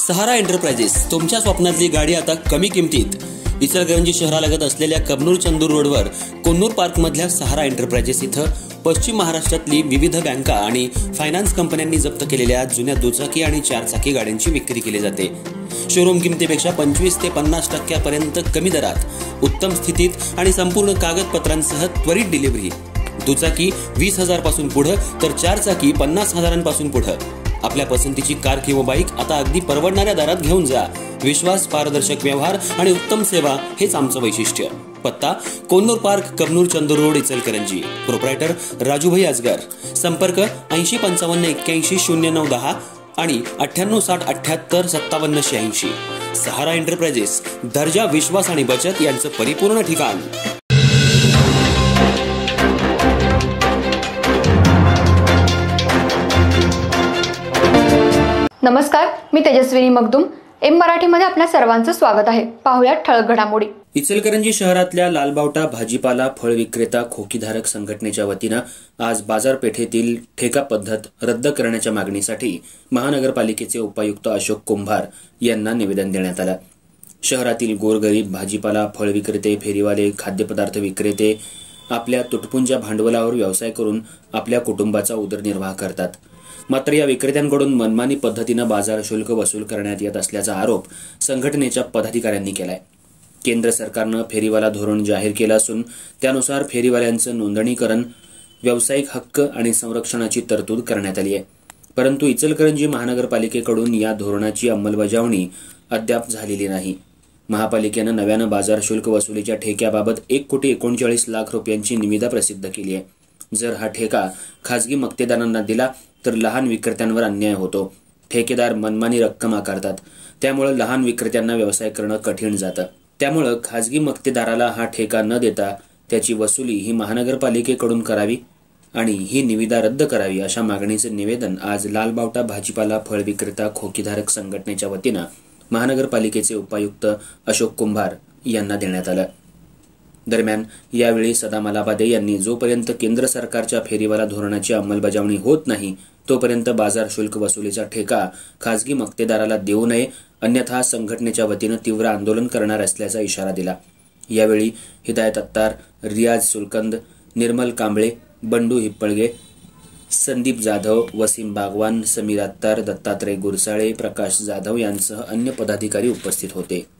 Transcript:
सहारा enterprises, तुमच्या स्वप्नातली गाडी आता कमी किमतीत. इचलकरंजी शहरालगत असलेल्या कबनूर चंदूर रोडवर कोन्नूर पार्क मधल्या सहारा एंटरप्राइजेस इथं पश्चिम महाराष्ट्रातली विविध बँका आणि फायनान्स कंपन्यांनी जप्त केलेल्या जुन्या दुचाकी आणि चारचाकी गाड्यांची विक्री केली जाते. शोरूम किमतीपेक्षा 25 ते 50% पर्यंत कमी दरात, उत्तम स्थितीत आणि संपूर्ण कागदपत्रांसह त्वरित डिलिव्हरी. दुचाकी 20,000 पासून पुढे तर चारचाकी 50,000 पासून पुढे. आपल्या पसंतीची कार किंवा बाईक आता अगदी परवडणाऱ्या दरात घेऊन जा. विश्वास, पारदर्शक व्यवहार आणि उत्तम सेवा हेच आमचं वैशिष्ट्य. पत्ता Konnur park, Kabnur Chandur road, Ichalkaranji. Proprietor Rajubhai Ajgar. संपर्क 8055810910 आणि 9860785786. सहारा एंटरप्राइजेस, दर्जा, विश्वास आणि बचत यांचं परिपूर्ण ठिकाण. नमस्कार, मी तेजस्विनी मगदूम. एम मराठीमध्ये आपल्या सर्वांचं स्वागत आहे. पाहूया ठळक घडामोडी. इचलकरंजी शहरातल्या लालबावटा भाजीपाला फळ विक्रेता खोकीधारक संघटनेच्या वतीनं आज बाजारपेठेतील ठेका पद्धत रद्द करण्याच्या मागणीसाठी महानगरपालिकेचे उपायुक्त अशोक कुंभार यांना निवेदन देण्यात आलं. शहरातील गोरगरीब भाजीपाला फळ विक्रेते, फेरीवाले, खाद्यपदार्थ विक्रेते आपल्या तुटपुंज्या भांडवलावर व्यवसाय करून आपल्या कुटुंबाचा उदरनिर्वाह करतात. मात्र या विक्रेत्यांकडून मनमानी पद्धतीनं बाजार शुल्क वसूल करण्यात येत असल्याचा आरोप संघटनेच्या पदाधिकाऱ्यांनी केलाय. केंद्र सरकारनं फेरीवाला धोरण जाहीर केलं असून त्यानुसार फेरीवाल्यांचं नोंदणीकरण, व्यावसायिक हक्क आणि संरक्षणाची तरतूद करण्यात आली आहे. परंतु इचलकरंजी महानगरपालिकेकडून या धोरणाची अंमलबजावणी अद्याप झालेली नाही. महापालिकेनं नव्यानं बाजार शुल्क वसुलीच्या ठेक्याबाबत 1,39,00,000 रुपयांची निविदा प्रसिद्ध केली आहे. जर हा ठेका खासगी मक्तेदारांना दिला तर लहान विक्रेत्यांवर अन्याय होतो. ठेकेदार मनमानी रक्कम आकारतात, त्यामुळे लहान विक्रेत्यांना व्यवसाय करणं कठीण जातं. त्यामुळे खासगी मक्तेदाराला हा ठेका न देता त्याची वसुली ही महानगरपालिकेकडून करावी आणि ही निविदा रद्द करावी, अशा मागणीचे निवेदन आज लालबावटा भाजीपाला फळ विक्रेता खोकीधारक संघटनेच्या वतीनं महानगरपालिकेचे उपायुक्त अशोक कुंभार यांना देण्यात आलं. दरम्यान यावेळी सदा मलाबादे यांनी जोपर्यंत केंद्र सरकारच्या फेरीवाला धोरणाची अंमलबजावणी होत नाही तोपर्यंत बाजार शुल्क वसुलीचा ठेका खासगी मक्तेदाराला देऊ नये, अन्यथा संघटनेच्या वतीनं तीव्र आंदोलन करणार असल्याचा इशारा दिला. यावेळी हिदायत अत्तार, रियाज सुलकंद, निर्मल कांबळे, बंडू हिप्पळगे, संदीप जाधव, वसीम बागवान, समीर अत्तार, दत्तात्रय गुरसाळे, प्रकाश जाधव यांसह अन्य पदाधिकारी उपस्थित होते.